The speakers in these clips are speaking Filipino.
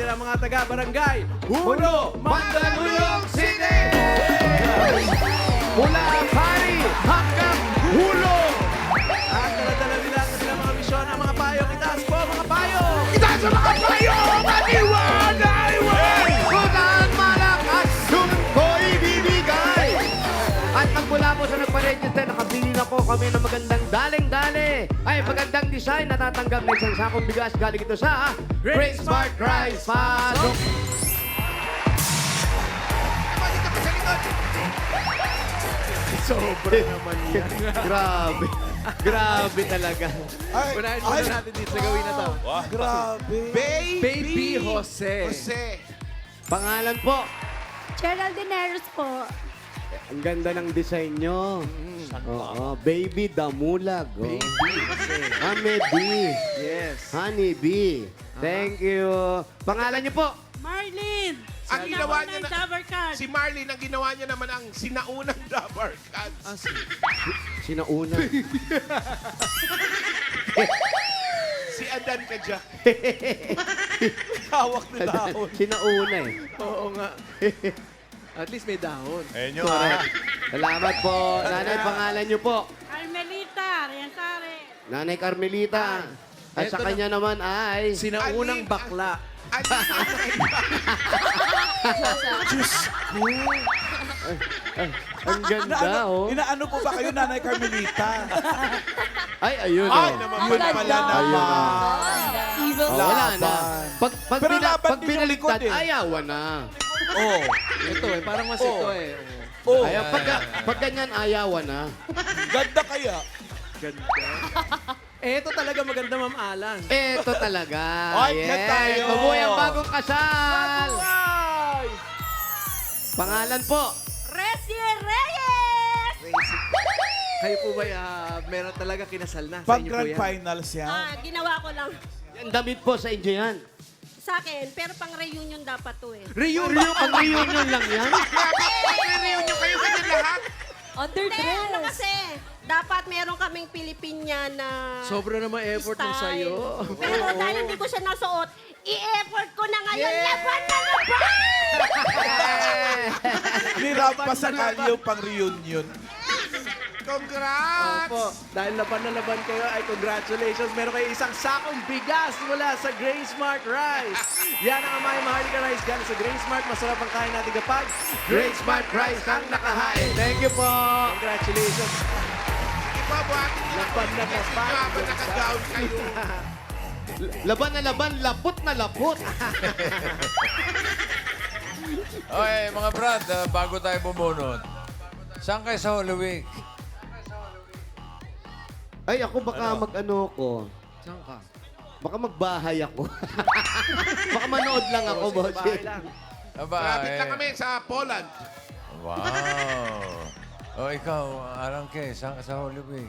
sila mga taga-barangay Hulo, Mandaluyong City! Mula Pari hanggang Hulo! At dala-dala nila sa silang mga misyon ang mga payong. Itaas po mga payong! Itaas ang mga payong! Maniwan! Naiwan! Kung saan malakas, doon ko ibibigay. At magmula po sa nagpa-register, nakabili na po kami ng magandang daling-dali. Ay, magandang design, natatanggap na isang sakong bigas. Galing ito sa Great Smart Rice. Pasok! Dito pa sa likod! Sobra naman yan. Grabe. Grabe talaga. Unahin muna natin dito sa gawin na to. Grabe. Baby Jose. Jose. Pangalan po. Geraldine Neros po. Ang ganda ng design nyo. Oo, Baby Damulag. Oh. Baby Jose. Honey Bee. Yes. Honey Bee. Thank you. Pangalan nyo po. Marlene! Ang ginawa niya na... Dabber card. Si Marlene, ang ginawa niya naman ang sinaunang rubber cards. Sinauna. Si Adan ka dyan. Hawak na dahon. Sinauna eh. Oo nga. At least may dahon. Correct. Salamat po. Nanay, pangalan nyo po. Carmelita, Riansare. Nanay Carmelita. At sa Eto na. kanya naman ay... Sinaunang Ali- bakla. Ang ganda, oh. Inaano po ba kayo, Nanay Carmelita? Ay, ayun, Ay, oh. naman pala Ayun, oh. Evil. Oh, wala na. Pag, Pero laban pag din yung likod, binaligtad, eh. ayawan na. Oo. Ito eh, parang mas ito eh. Oh. Ayaw, pag ganyan, ayawan na. Ganda kaya. Ito talaga maganda, Ma'am Alan. Eto talaga. Ay, yan tayo. Mabuhay ang bagong kasal. Ay! Pangalan po. Resi Reyes! Kayo po ba meron talaga kinasal na? Sa Pag inyo po grand yan? finals yan. Ginawa ko lang Yan, damit po sa inyo yan. sa akin, pero pang reunion dapat to eh. Reunion, pang reunion lang yan. Magre-reunion kayo ganyan lahat. Hindi, ano kasi, dapat meron kaming Pilipina na Sobra naman effort ng style. sayo. Pero dahil hindi ko siya nasuot, i-effort ko na ngayon. Laban na laban! Nirap pa sa kalyo pang reunion. Congrats! Opo, dahil laban na laban kayo, ay congratulations. Meron kayo isang sakong bigas mula sa Gray Smart Rice. Yan ang Amay Maharlika Rice galing sa Gray Smart. Masarap ang kain natin kapag Great Smart Rice ang nakahain. Thank you po. Congratulations. Ipabuhatin nila Laban na kasi laban. nyo habang nakagown kayo. Laban na laban, lapot na lapot. Okay, mga brad, bago tayo bumunot, saan kayo sa Holy Week? Ay, ako baka mag-ano ko. Saan ka? Baka magbahay ako. Baka manood lang ako, boss. Bahay lang. Aba, Malapit lang kami sa Poland. Wow. O ikaw, Arangke, saan ka sa Holy Week?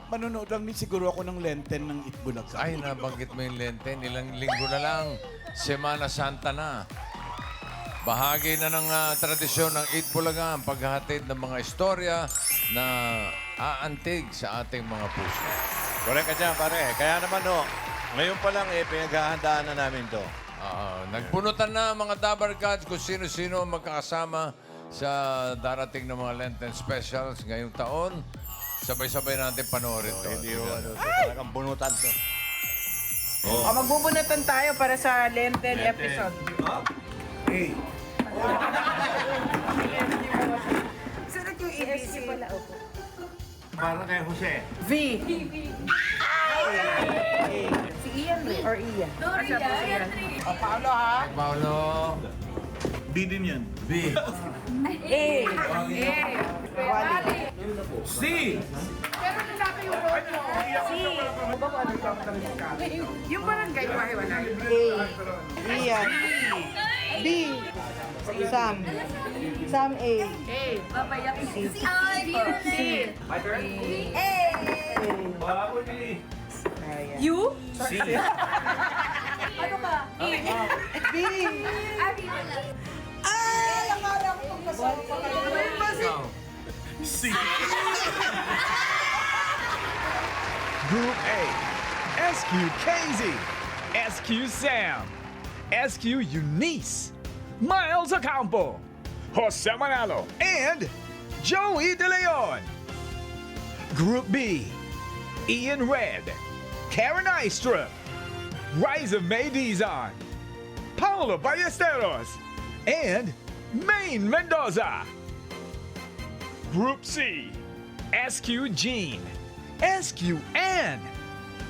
Manonood lang din siguro ako ng Lenten ng Itbulaga. Ay, nabanggit mo yung Lenten. Ilang linggo na lang. Semana Santa na. Bahagi na ng tradisyon ng Eat Bulaga ang paghahatid ng mga istorya na aantig sa ating mga puso. Correct ka dyan, pare. Kaya naman, no, ngayon pa lang, pinaghahandaan na namin to. Nagpunutan na mga Dabar Gods kung sino-sino ang magkakasama sa darating na mga Lenten specials ngayong taon. Sabay-sabay natin panoorin to. Hindi ho, ano, to, talagang bunutan to. Magbubunutan tayo para sa Lenten episode. Sunod yung ABC pala. Para kay Jose. V. Si Ian or Ian? Paolo ha? Paolo. B din yan. B. A. Wally. C! Pero lalaki yung role mo. C. Yung barangay, mahiwalay. A. Ian. B. Sam. Sam A. A. C. C. You? C. Ano ka? B. Ay! Akala ko pagkasal pa kayo. C. Group A. SQ KZ. SQ Sam. SQ Eunice, Miles Ocampo, Jose Manalo, and Joey De Leon. Group B, Ian Red, Karen Eistrup, Riza May Dizon, Paolo Ballesteros, and Maine Mendoza. Group C, SQ Jean, SQ Ann,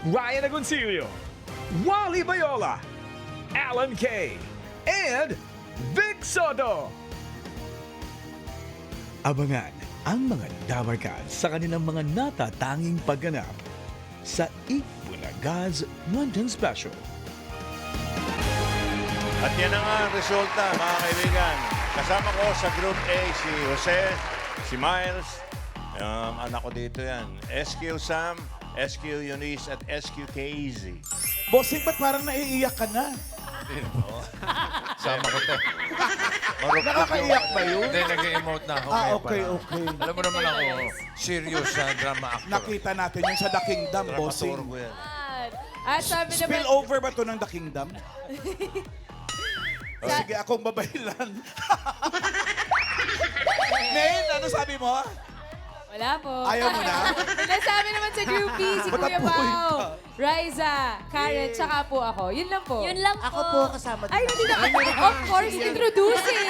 Ryan Agoncillo, Wally Bayola, Alan Kay, and Vic Soto. Abangan ang mga Dabarkads sa kanilang mga natatanging pagganap sa Itbulaga's London Special. At yan ang resulta, mga kaibigan. Kasama ko sa Group A si Jose, si Miles, anak ko dito yan, SQ Sam, SQ Eunice, at SQ Casey. Bossing, ba't parang naiiyak ka na? Sama ko to. Nakakaiyak ba yun? Hindi, nag-emote na ako. Ah, ngayon okay, pa lang. okay. Alam mo naman ako, serious sa drama actor. Nakita natin yun sa The Kingdom, bossing. Dramaturgo yan. At sabi naman, Spill over ba to ng The Kingdom? O, sige, akong babaylan. Nain, ano sabi mo? wala po. Ayaw mo na? Nasabi naman sa Group B, si Kuya Matapuin Pao, ka. Riza, Karen, tsaka po ako. Yun lang po. Yun lang Ako po kasama din. Ay, hindi na. Of course, introducing.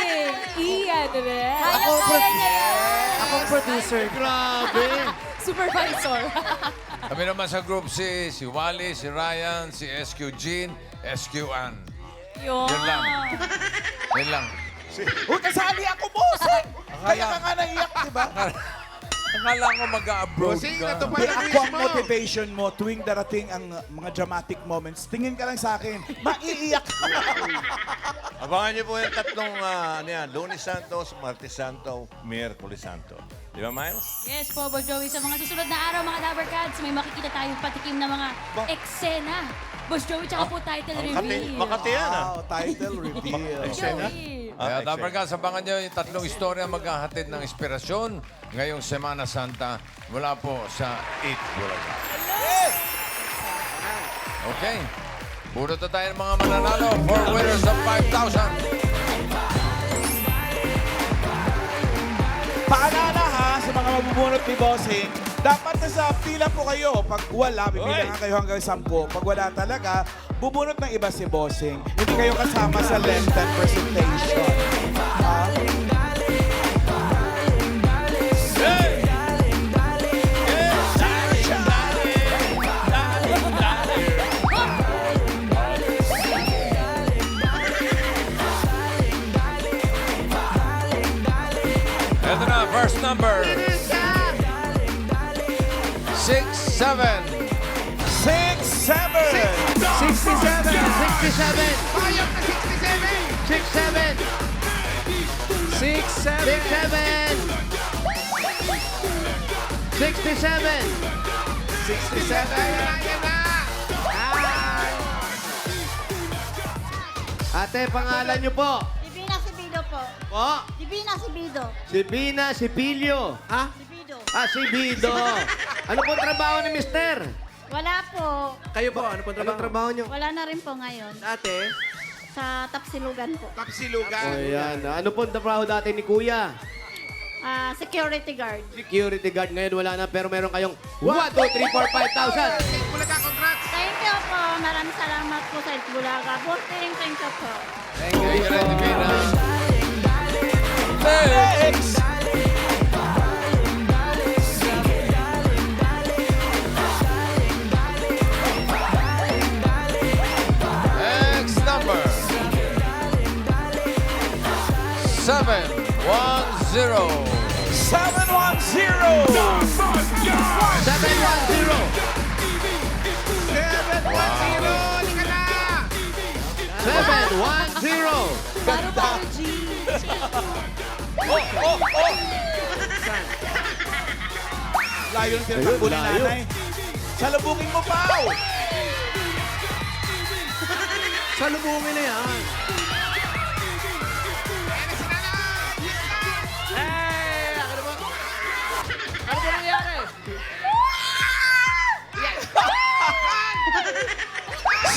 Ian, rin. Kaya niya yan. Akong producer. Grabe. Supervisor. Kami naman sa Group C, si Wally, si Ryan, si SQ Jean, SQ Ann. Yun. Yun lang. Yun lang. Huwag kasali ako, bossing! Kaya ka nga naiyak, di ba? Akala ko mag-a-abroad ka. May ako ang motivation mo tuwing darating ang mga dramatic moments. Tingin ka lang sa akin, maiiyak ka. Abangan niyo po yung tatlong, Lunes Santos, Martes Santo, Miyerkules Santo. Di ba, Miles? Yes po, Boss Joey. Sa mga susunod na araw, mga Dabarkads, may makikita tayong patikim na mga eksena. Boss Joey, tsaka po title reveal. Makati yan, Wow, title reveal. Joey. Kaya dapat ka, sabangan nyo yung tatlong istorya maghahatid ng inspirasyon ngayong Semana Santa mula po sa Eat Bulaga. Okay. Puro na tayo ng mga mananalo for winners of 5,000. Paalala ha, sa mga mabubunot ni Bossing, dapat nasa pila po kayo. Pag wala, bibilangan kayo hanggang 10. Pag wala talaga, bubunot ng iba si Bossing. Hindi kayo kasama sa Lenten presentation. Ha? Ito na, first number. 67. 6, 7. 67. Ate, pangalan niyo po? Divina Sibido po. Po? Divina Sibido. Si Bina, si Pilio. Ha? Sibido. Ah, si Bido. Ano pong trabaho ni Mister? Wala po. Kayo po, ano po Anong trabaho niyo? Wala na rin po ngayon. Ate, Sa Tapsilugan po. O yan. Ano pong trabaho dati ni Kuya? Security guard. Security guard. Ngayon wala na pero meron kayong 1, 2, 3, 4, 5,000. Thank you po. Maraming salamat po sa Itbulaga. Boosting, thank you po. Thank you, Thank you, po. Divina. Next number. 710. 710. 710. Paru-paru G. Layo ng tinatakbo ni Layo. nanay. Salubungin mo, Pao! salubungin na yan. Ano ba nangyari?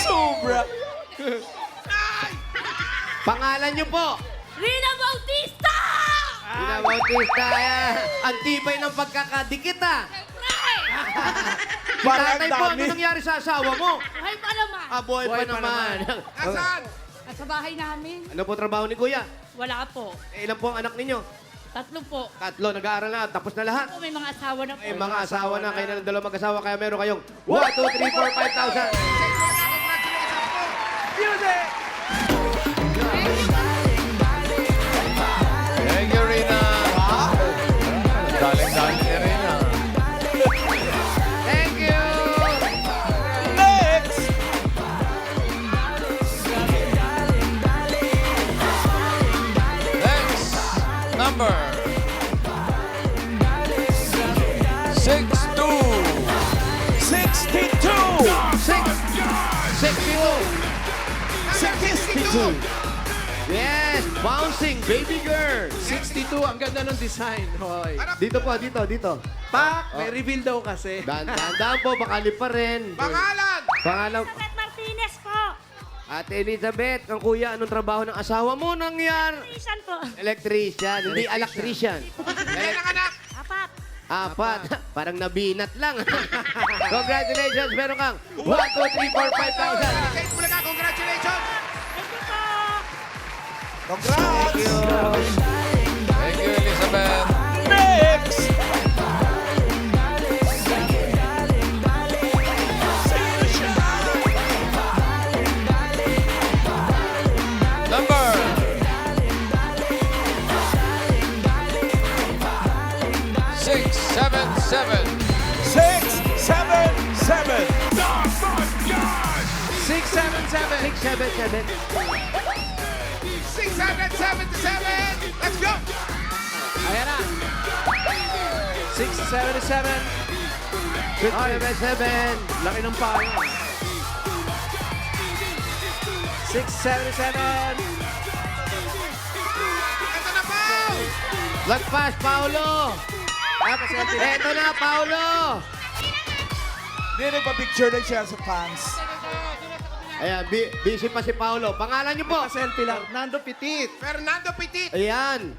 Sobra! Pangalan niyo po? Rina Bautista! Rina Bautista. Ang tibay ng pagkakadikit ah. Si Parang tatay po, ano dami. nangyari sa asawa mo? Buhay pa naman. Buhay pa naman. Nasaan? At sa bahay namin, Ano po trabaho ni Kuya? wala po. Ilan po ang anak ninyo? 3 po. 3, nag-aaral na, tapos na lahat. May mga asawa na po. May mga asawa na, kayo na ng dalawang mag-asawa, kaya meron kayong 1, 2, 3, 4, 5,000. Music! Thank you, Rina. Daling-daling ni Rina. Thank you! Next! Next, number 62. 62! 62! Yes! Bouncing baby girl! 62, ang ganda ng design. Hoy. Dito po, dito. Pak, may reveal daw kasi. Daan po, baka pa rin. Pangalan! Pangalan, Elizabeth Martinez po. Ate Elizabeth, ang kuya, anong trabaho ng asawa mo nangyar? Isan po. Electrician, hindi electrician. Ilan ang anak? 4. Parang nabinat lang. Congratulations, meron kang 1, 2, 3, 4, 5,000. Sa Itbulaga, congratulations! Congrats! Thank you, Elizabeth. Next! Number 677. 677! 677. 677. 677! Let's go! Ayan na. 677. 677. Laki ng payo. 677. Ito na po! Lagpas, Paolo. Eto na, Paolo. Hindi, nagpa-picture lang siya sa fans. Ayan, busy pa si Paolo. Pangalan niyo po? Selfie lang. Fernando Petit! Ayan.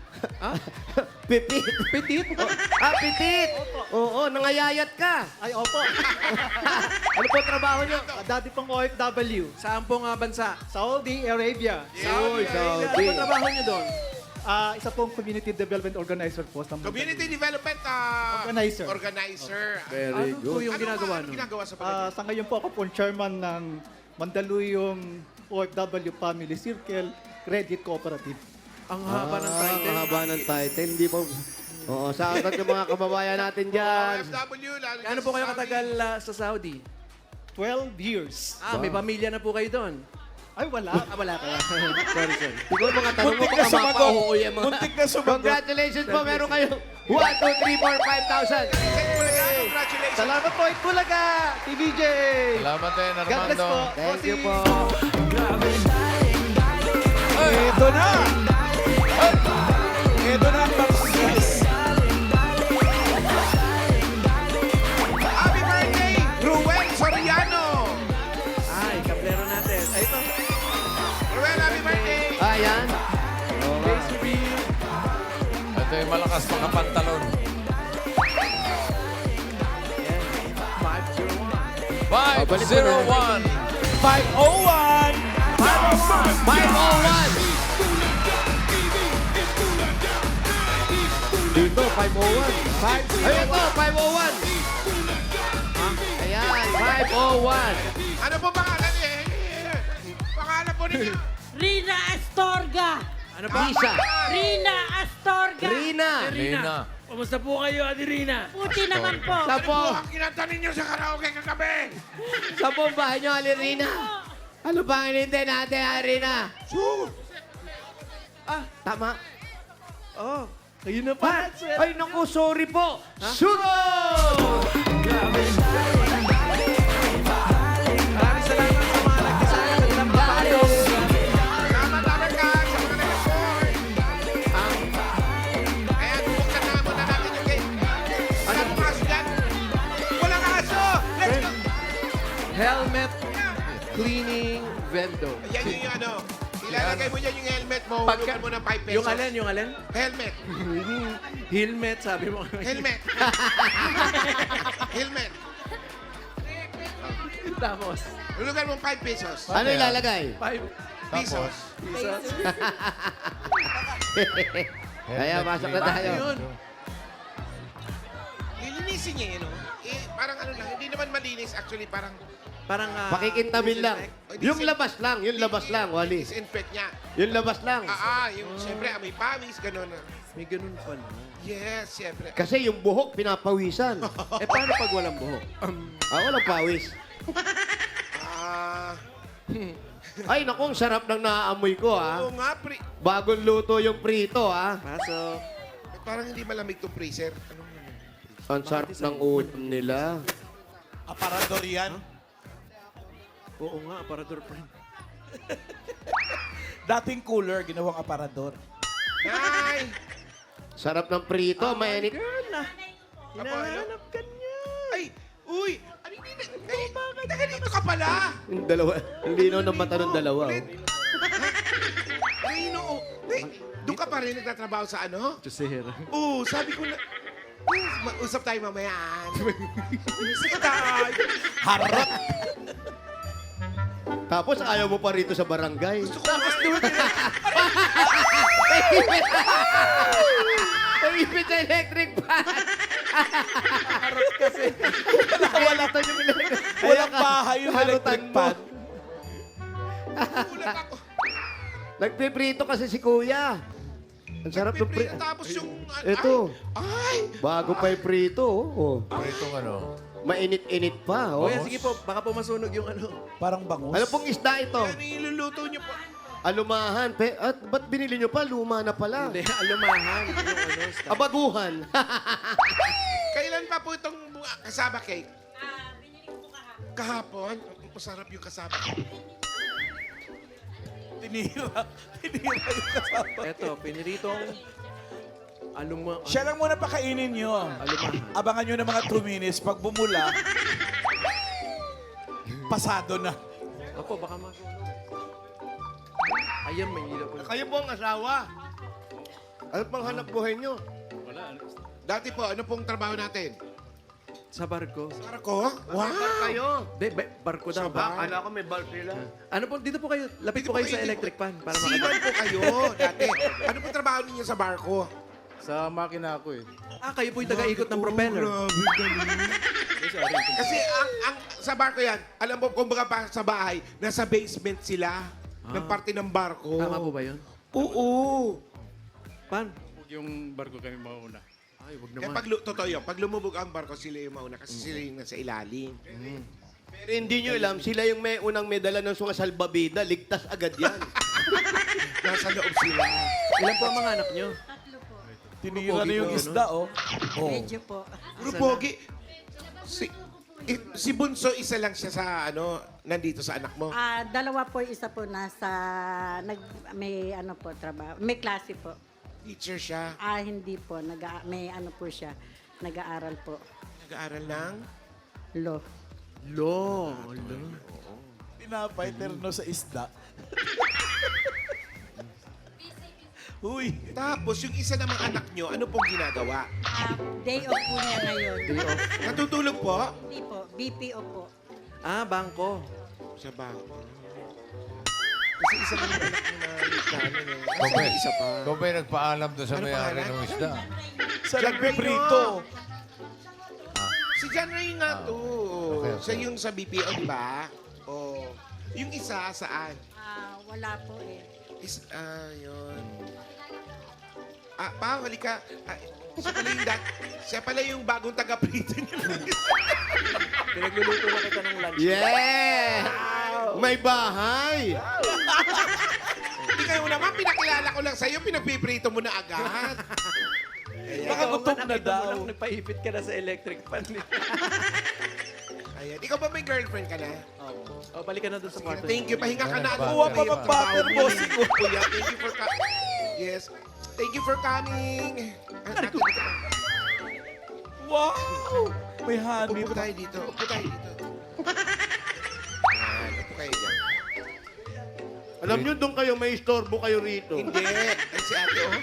Pitit. Petit. Pitit. Oo, nangayayat ka. Ay, opo. Ano po trabaho niyo? Dati pong OFW. Saan pong bansa? Saudi Arabia. Uy, Ano Saudi. po trabaho niyo doon? Isa pong community development organizer po. Community Development Organizer. Very Ano po yung ginagawa Ano nun? ginagawa sa Pilipinas? Sa ngayon po ako po chairman ng Mandaluyong OFW Family Circle Credit Cooperative. Ang haba ng title. Ang haba ng title. Hindi po. Oo, sa atat yung mga kababayan natin dyan. OFW, lalo Ano po kayo katagal sa Saudi? 12 years. May pamilya na po kayo doon. Ay, wala. Wala ka. sorry. Siguro mga tanong mo, Muntik na baka sumagot. mapauuwi ang mga... Muntik na sumagot. Congratulations po, meron kayo 1, 2, 3, 4, 5,000. Congratulations! Salamat po, Itbulaga! TVJ! Salamat din, God bless po. Armando. Thank you po. Ito na! Ito na ang pag-kiss. Happy birthday, Ruel Soriano! Ay, kaplero natin. Ay, ito. Ruel, happy birthday! Ayan. Face reveal. Ito yung malakas mga pantalon. Yes. 501. 501. 501! 501. Dito, 501. Ayun po, 501. Ayan, 501. Ano po pangalan eh? Pangalan po ninyo? Rina Astorga. Ano pa? Lisa. Rina Astorga. Rina. Lina. Kumusta po kayo, Ate Rina? Puti naman po. Sa Ano po po, ang kinanta ninyo sa karaoke kagabi? sa po ang bahay niyo, Alirina. Ano ba ang hinintay natin, Alirina? Tama. Oh, kayo na pa. Ay, naku, sorry po. Sunod! Maraming salamat sa mga nagkasaya ng ilang papayo. Salamat naman ka sa mga nag-report. Kaya bubuksan na muna natin yung gate. Ano pong aso dyan? Walang aso! Let's go! Helmet cleaning vendo. Yan yung ano. Ilalagay mo dyan yung helmet mo, Pagka, hulugan mo ng 5 pesos. yung alin, yung alin? Helmet. Helmet, sabi mo. Helmet. Helmet. Tapos, Hulugan mo 5 pesos. Ano ilalagay? 5 Pesos. pesos. Kaya pasok na tayo. Paano yun? Lilinisin niya yun, no? Parang ano lang, hindi naman malinis. Actually, parang Parang, Pakikintabin lang. Yung labas lang, Wally. disinfect niya. Yung labas lang. Yung siyempre, amoy pawis, gano'n. may ganun pala. Yes, siyempre. Kasi yung buhok pinapawisan. Eh, paano pag walang buhok? Walang pawis. Ah, Ay, naku, ang sarap ng naaamoy ko, oo ha. nga, Bagong luto yung prito, ha. Pasok. parang hindi malamig tong freezer. Anong Ang sarap ng ulam nila. Aparador yan. Oo nga, aparador friend. Dating cooler, ginawang aparador. Nay! Sarap ng prito, mainit. Girl na. Hinahanap ka niya. Ay! Uy! Ano hindi na? Taga dito ka pala! Yung dalawa. Ang linaw ng mata ng dalawa, oh. Rino, doon ka pa rin nagtatrabaho sa ano? Tusir. Oo, sabi ko na... Usap tayo mamaya. Sige tayo. Harap. Tapos ayaw mo pa rito sa barangay. Tapos doon Naipit sa electric fan. Kasi, Wala to yung electric. Walang bahay yung electric pan. ulat ako. Nagpiprito kasi si kuya. Ang sarap ng prito. Tapos yung... Ito. Ay! Bago pa yung prito, oh. Pritong ano? Mainit-init pa, oh. Kuya, sige po, baka po masunog yung ano. Parang bangus. Ano pong isda ito? Ano iluluto niyo po? Alumahan. At ba't binili nyo pa? Luma na pala. Hindi, alumahan. Yung ano, style. Abaguhan. Kailan pa po itong kasaba cake? Binili ko kahapon. Kahapon? Masarap yung kasaba cake. Tinira yung kasama. Eto, piniritong Siya lang muna pakainin nyo. alumahan. Abangan nyo ng mga 2 minutes. Pag bumula, pasado na. Ako, baka masunog. Ayan, may ilaw po. Kayo po ang asawa. Ano pang hanap buhay nyo? Dati po, ano pong trabaho natin? Sa barko. Barko? Wow! Kayo. Hindi, barko daw. Akala ko may bar sila. Ano po, dito po kayo, lapit po kayo sa electric pan. Para Seaman po kayo dati. Ano pong trabaho ninyo sa barko? Sa makina ako eh. kayo po yung taga-ikot ng propeller. Kasi ang sa barko yan, alam mo kung baka pa sa bahay, nasa basement sila ng parte ng barko. Tama po ba yun? Oo. Pan? Yung barko kami mauna. Ay, wag Kaya naman. totoo yun, pag lumubog ang barko, sila yung mauna kasi sila yung nasa ilalim. Pero hindi nyo alam, sila yung may unang medala ng sunga salbabida. Ligtas agad yan. Nasa loob sila. Ilan po ang mga anak nyo? Tinira na yung isda, oh. Medyo po. Puro pogi. Si Bunso, isa lang siya sa nandito sa anak mo. Dalawa po, isa po nasa, may ano po, trabaho, may klase po. Teacher siya. Hindi po, may ano po siya, nag-aaral po. Nag-aaral ng... Law. Lo. Pinapay terno sa isda. Uy. Tapos, yung isa namang anak nyo, ano pong ginagawa? Day off po niya ngayon. Day off. Natutulog po? Hindi po, BPO po. Bangko. Sa bangko. Kasi isa lang yung anak mo na ligtanin eh. Kasi Okay. may isa pa. Kung may nagpaalam doon sa Ano may-ari pangalan? ng isda. Sa nagpiprito. Si John Ray nga to. Okay. Siya yung sa BPO, di ba? Oh. Yung isa, saan? Wala po eh. Yun. Halika. Siya pala yung bagong taga-prito niyo. Pinagluluto na kita ng lunch. Yeah! May bahay! Hindi kayo naman, pinakilala ko lang sa'yo, pinagpiprito mo na agad. Baka gutom na daw. Nagpaipit ka na sa electric pan. Ayan. Ikaw ba may girlfriend ka na? Balik ka na doon sa kwarto. Thank you. Pahinga ka na. Kuha pa mag-butter, bossing ko. Kuya, thank you for Yes. Thank you for coming. Wow! May honey Upo pa. tayo dito. Upo tayo dito. Upo kayo dyan. Alam nyo, doon kayo, may istorbo kayo rito. Hindi. Ay, si ate, oh.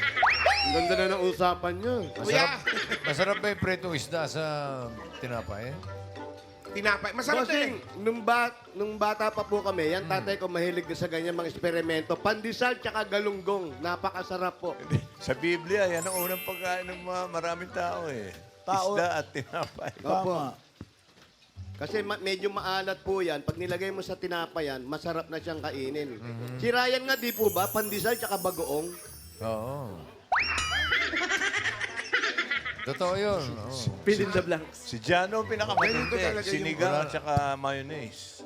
Ang ganda na ng usapan nyo. Kuya, Masarap ba yung pretong isda sa tinapay? tinapay. Masarap Bossing, din. nung bata pa po kami, yan tatay ko mahilig na sa ganyan mga eksperimento. Pandesal tsaka galunggong. Napakasarap po. Sa Biblia, yan ang unang pagkain ng mga maraming tao eh. Tao. Isda at tinapay. Opo. Kasi medyo maalat po yan. Pag nilagay mo sa tinapay yan, masarap na siyang kainin. Si Ryan nga, di po ba? Pandesal tsaka bagoong. Oo. Totoo yun. Oo. Fill in the blanks. Si Jano ang Ganito pinakamatindi. talaga yung- Sinigang at saka mayonnaise.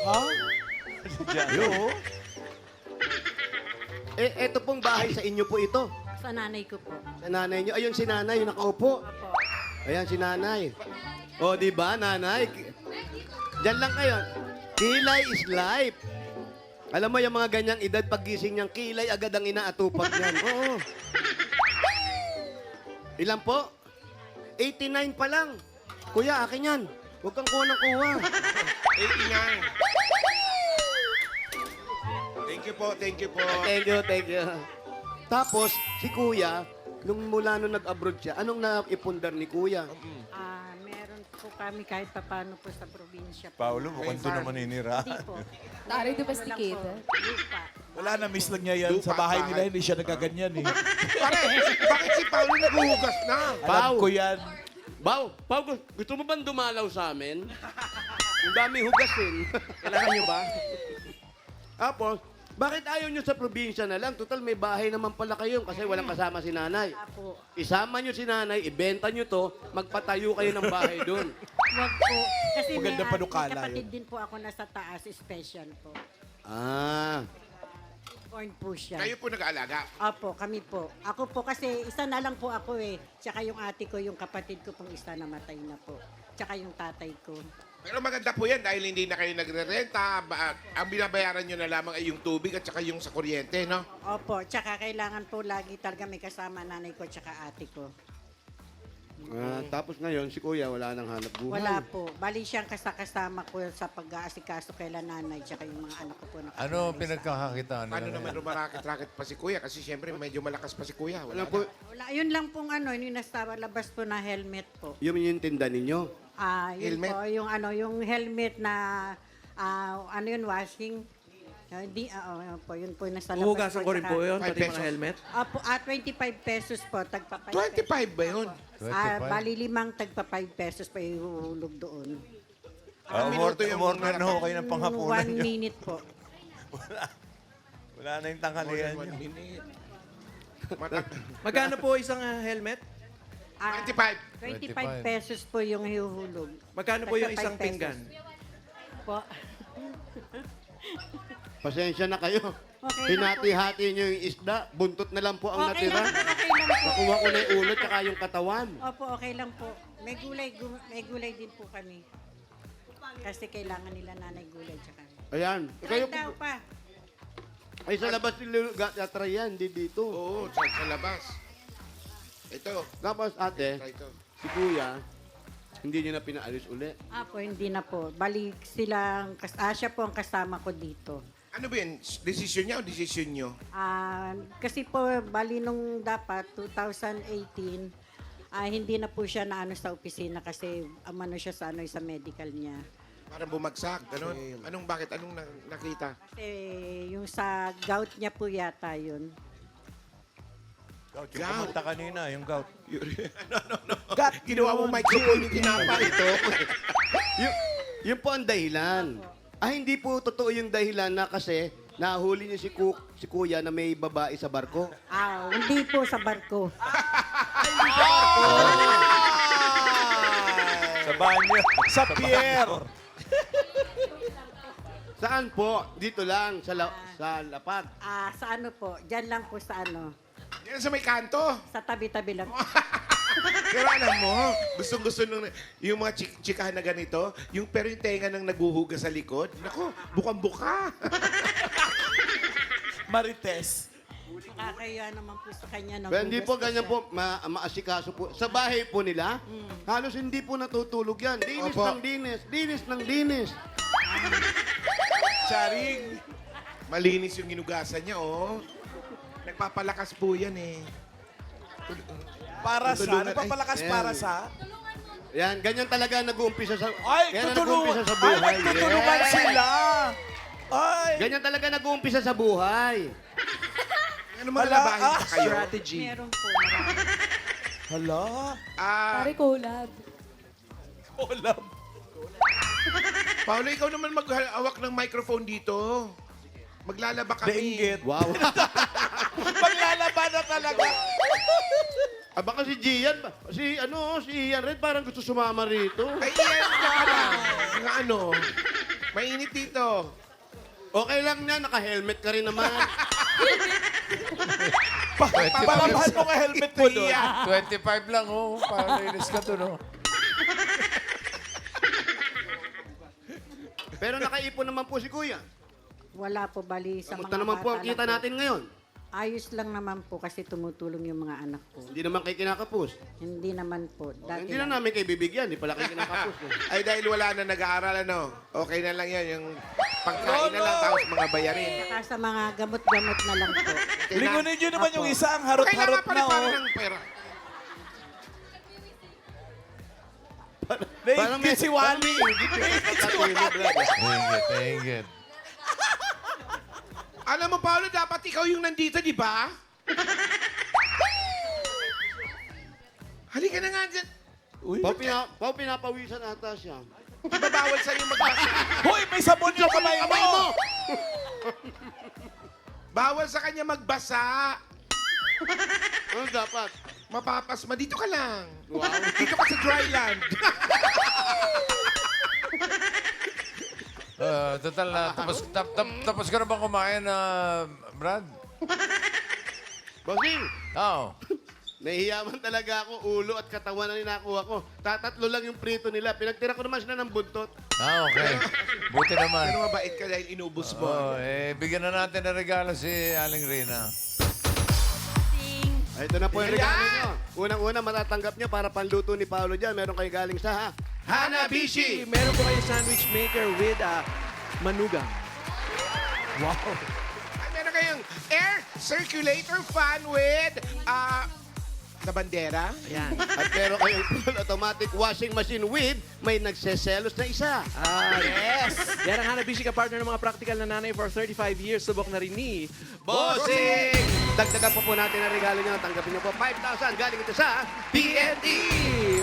Ha? Si Jano. Eto pong bahay sa inyo po ito. Sa nanay ko po. Sa nanay nyo. Ayun si nanay, yung nakaupo. Ayan si nanay. O, di ba, nanay? Diyan lang kayo. Kilay is life. Alam mo, yung mga ganyang edad, paggising niyang kilay, agad ang inaatupag niyan. Oo. Ilan po? 89 pa lang. Kuya, akin yan. Huwag kang kuha ng kuha. 89. Thank you po, thank you po. Thank you, thank you. Tapos, si kuya, nung mula nung nag-abroad siya, anong naipundar ni kuya? Meron po kami kahit papano po sa probinsya po. Paulo, mukhang doon naman ninira. Hindi po. Taray domesticated. Lupa. Wala na, miss lang niya yan. Sa bahay nila, hindi siya nagaganyan eh. Pare, bakit si Paulo naghuhugas na? Alam ko yan. Pau, gusto mo bang dumalaw sa amin? Ang dami hugasin. Kailangan nyo ba? Tapos, bakit ayaw nyo sa probinsya na lang? Total, may bahay naman pala kayo kasi walang kasama si nanay. Apo. Isama nyo si nanay, ibenta nyo to, magpatayo kayo ng bahay doon. Wag po. Kasi Maganda may panukala kapatid yun. din po ako nasa taas, special po. Ah, Born po siya. Kayo po nag-aalaga. Opo, kami po. Ako po kasi isa na lang po ako eh. Tsaka yung ate ko, yung kapatid ko pong isa namatay na po. Tsaka yung tatay ko. Pero maganda po yan dahil hindi na kayo nagre-renta. Ang binabayaran nyo na lamang ay yung tubig at saka yung sa kuryente, no? Opo, tsaka kailangan po lagi talaga may kasama nanay ko tsaka ate ko. tapos ngayon, si kuya wala nang hanap buhay. Wala po. Bali siyang kasama ko sa pag-aasikaso kay nanay tsaka yung mga anak ko po. Ano pinagkakakitaan nila? Paano naman rumarakit-rakit pa si Kuya? Kasi siyempre medyo malakas pa si Kuya. Wala Wala po, Wala, yun lang pong yung nasa labas po na helmet po. yung tinda ninyo. Yun Helmet? po, yung helmet na, washing. Yun po yung nasa labas Huhugasan ko rin po yun, 5 pati pesos. mga helmet. 25 pesos po, tagpa 5 25 ba yun? 25? Bali 5 tagpa 5 pesos pa ihuhulog doon. Umorder na ho kayo ng panghapunan 1 nyo. minute po. Wala na yung tanghalian More nyo. than 1 minute. Magkano po isang helmet? 25. 25 pesos po yung hihuhulog. Magkano po yung Tagpa isang 5 pesos. pinggan? Po. Pasensya na kayo. Okay lang po. Hinati-hati nyo yung isda, buntot na lang po ang Okay natira. lang po, okay lang po. Nakuha ko na yung ulo tsaka yung katawan. Opo, okay lang po. May gulay din po kami. Kasi kailangan nila nanay gulay tsaka. Ayan. Try daw pa. Ay, sa labas nila yan, di dito. Oo, sa labas. Ito. Tapos, ate, Try ito. si kuya, hindi niya na pinaalis uli. Po, hindi na po. Balik silang, siya po ang kasama ko dito. Ano ba yun? Desisyon niya o desisyon nyo? Kasi po, bali nung dapat, 2018, hindi na po siya na sa opisina kasi siya sa sa medical niya. Parang bumagsak, gano'n. Bakit? Anong nakita? Kasi yung sa gout niya po yata yun. Gout, yung kumanta kanina, yung gout. Ginawa mo microphone yung tinapa. Ito. Yun po ang dahilan. Hindi po totoo yung dahilan na kasi nahuli niya si kuya na may babae sa barko. Hindi po sa barko. Sa banyo. Sa pier. Saan po? Dito lang, sa lapad. Sa po, dyan lang po sa Yan sa may kanto. sa tabi-tabi lang. Pero alam mo, gustong-gusto nung yung mga chikahan na ganito, pero yung tenga nang naguhuga sa likod, nako, bukang-buka. Marites. Nakakaya naman po sa kanya. Pero hindi po ganyan po, maasikaso po. Sa bahay po nila, halos hindi po natutulog yan. Dinis Opo. ng dinis, dinis ng dinis. Charing. Malinis yung ginugasan niya, oh. Nagpapalakas po yan, eh. Para sa, Tutulungan- nagpapalakas Ayan. para sa... Yan, ganyan talaga nag-uumpisa sa... Ay, ganyan tutulungan. nag-uumpisa sa Ay, buhay. nagtutulungan Yes. sila. Ay. Ganyan talaga nag-uumpisa sa buhay. Ano mga labahin pa kayo? Strategy. Meron po, marami. Hala. Pare collab. Collab. Paolo, ikaw naman maghawak ng microphone dito. Maglalaba kami. Dainggit. Wow. Maglalaban na talaga. Baka si Gian, si Ian Red parang gusto sumama rito. Ay, yan ka lang. Nga ano, mainit dito. Okay lang na, naka-helmet ka rin naman. Papamahal mo ka helmet mo doon. 25 lang, oh. Palinis ka to, no? Pero nakaipon naman po si Kuya. Wala po, bali sa Kamusta mga naman po ang bata kita lang po. natin ngayon? Ayos lang naman po kasi tumutulong yung mga anak ko. Hindi naman kayo kinakapos. Hindi naman po. Dati Hindi na namin kayo bibigyan, hindi pala kayo kinakapos. Ay, dahil wala na nag-aaral, ano? Okay na lang yan. Yung pagkain na lang, tapos mga bayarin. Saka sa mga gamot-gamot na lang po. Lingunin nyo naman Apo. yung isa, ang Kailangan harot-harot pa na, rin para oh. ng pera. Naingit si Wally. Tingit. Alam mo, Paolo, dapat ikaw yung nandito, di ba? Halika na nga dyan. Pao, pinapawisan ata siya. Di ba bawal sa'yo magbasa? Hoy, may sabon yung kamay mo. Bawal sa kanya magbasa. Ano dapat? Mapapasma. Dito ka lang. Wow. Dito ka sa dry land. Total na, tapos ka na ba kumain, Brad? Bossing, Oo. nahihiyaman talaga ako, ulo at katawan na ninakuha ko. Tatatlo lang yung prito nila. Pinagtira ko naman sila ng buntot. Okay. Buti naman. Pero mabait ka dahil inubos mo. Bigyan na natin ng regalo si Aling Rina. Ito na po yung Ayan! regalo nyo. Unang-una matatanggap nyo para panluto ni Paolo dyan. Meron kayo galing sa Hanabishi! Meron po kayo sandwich maker with manugang. Ay, meron kayong air circulator fan with na bandera. Ayan. At meron kayong full automatic washing machine with may nagseselos na isa. Yes! Yan ang Hanabishi ka-partner ng mga practical na nanay for 35 years. Subok na rin ni Bossing! Dagdagan po natin ang regalo nyo. Tanggapin nyo po 5,000. Galing ito sa TNT!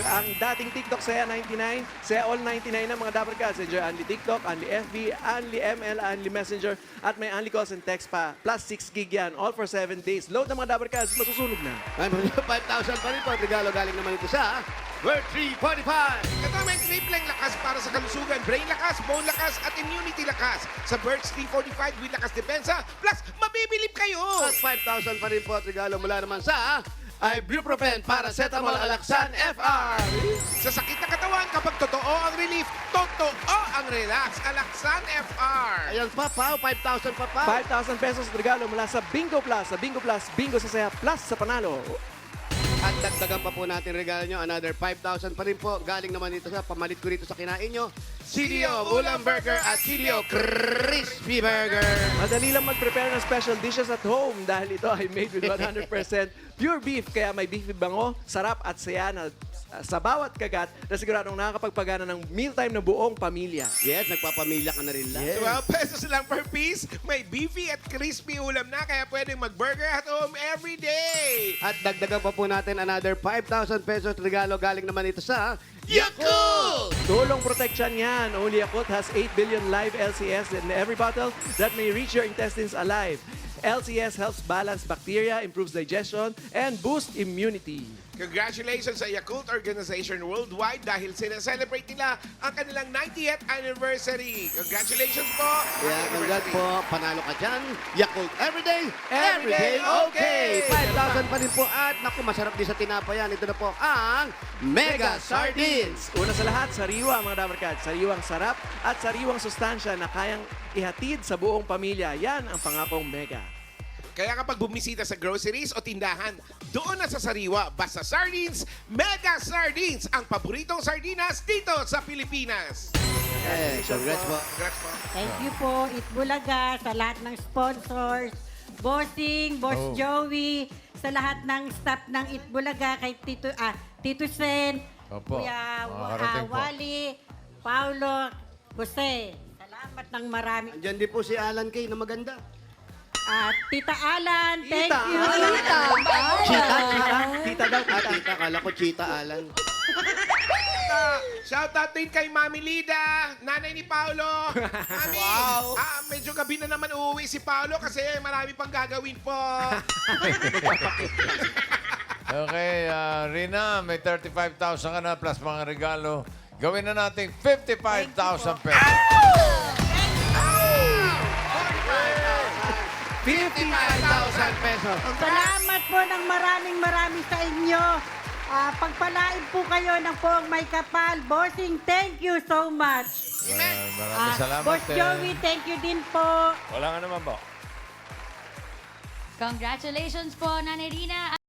Ang dating TikTok, Saya 99. Saya all 99 ng mga Dapper Cats. Enjoy Only TikTok, Only FB, Only ML, Only Messenger, at may Only Calls and Text pa. Plus 6 gig yan. All for 7 days. Load ng mga Dapper Cats. Masusunog na. 5,000 pa rin po. Regalo galing naman ito sa World 345. Ito may tripleng lakas para sa kalusugan, brain lakas, bone lakas, at immunity lakas. Sa Birch 345 with lakas depensa, plus mabibilip kayo! At 5,000 pa rin po at regalo mula naman sa Ibuprofen Paracetamol Alaxan FR. Sa sakit na katawan, kapag totoo ang relief, totoo ang relax. Alaxan FR. Ayan pa, 5,000 pa. 5,000 pesos regalo mula sa Bingo Plus. Sa Bingo Plus, Bingo sa Saya Plus sa Panalo. At dagdagan pa po natin regalo nyo. Another 5,000 pa rin po. Galing naman dito sa pamalit ko rito sa kinain nyo. CDO Ulam Burger at CDO Crispy Burger. Madali lang mag-prepare ng special dishes at home dahil ito ay made with 100% pure beef. Kaya may beef bango, sarap at saya na sa bawat kagat na siguradong nakakapagpagana ng mealtime na buong pamilya. Yes, nagpapamilya ka na rin lang. 12 pesos lang per piece. May beefy at crispy ulam na, kaya pwedeng mag-burger at home every day. At dagdagan pa po natin another 5,000 pesos regalo. Galing naman ito sa Yakult! Tulong protection yan. Only Yakult has 8 billion live LCS in every bottle that may reach your intestines alive. LCS helps balance bacteria, improves digestion, and boost immunity. Congratulations sa Yakult Organization Worldwide dahil celebrate nila ang kanilang 90th anniversary. Congratulations po! Yeah, congrats po. Panalo ka dyan. Yakult everyday, Everyday okay! okay! 5,000 pa rin po at naku, masarap din sa tinapa yan. Ito na po ang Mega Sardines. Una sa lahat, sariwa mga Dapper Cats. Sariwang sarap at sariwang sustansya na kayang ihatid sa buong pamilya. Yan ang pangakong Mega. Kaya kapag bumisita sa groceries o tindahan, doon na sa sariwa, basta sardines, Mega Sardines, ang paboritong sardinas dito sa Pilipinas. Congrats po. Thank you po, Itbulaga, sa lahat ng sponsors, Bossing, Boss Joey, sa lahat ng staff ng Itbulaga, kay Tito Sen, Opo, Kuya makakarating po. Wally, Paulo, Jose. Salamat ng marami. Diyan din po si Alan Kay na maganda. At Tita Alan, thank Tita you. Tita daw, tita. Tita, kala ko Chita Alan. Shout out din kay Mami Lida, nanay ni Paolo. Mami, medyo gabi na naman uuwi si Paolo kasi marami pang gagawin po. Okay, Rina, may 35,000 ka na plus mga regalo. Gawin na natin 55,000 pesos. 55,000 pesos. Salamat po ng maraming sa inyo. Pagpalain po kayo ng poong may kapal. Bossing, thank you so much. Maraming salamat. Boss Joey, thank you din po. Wala nga naman po. Congratulations po, Nanay Rina.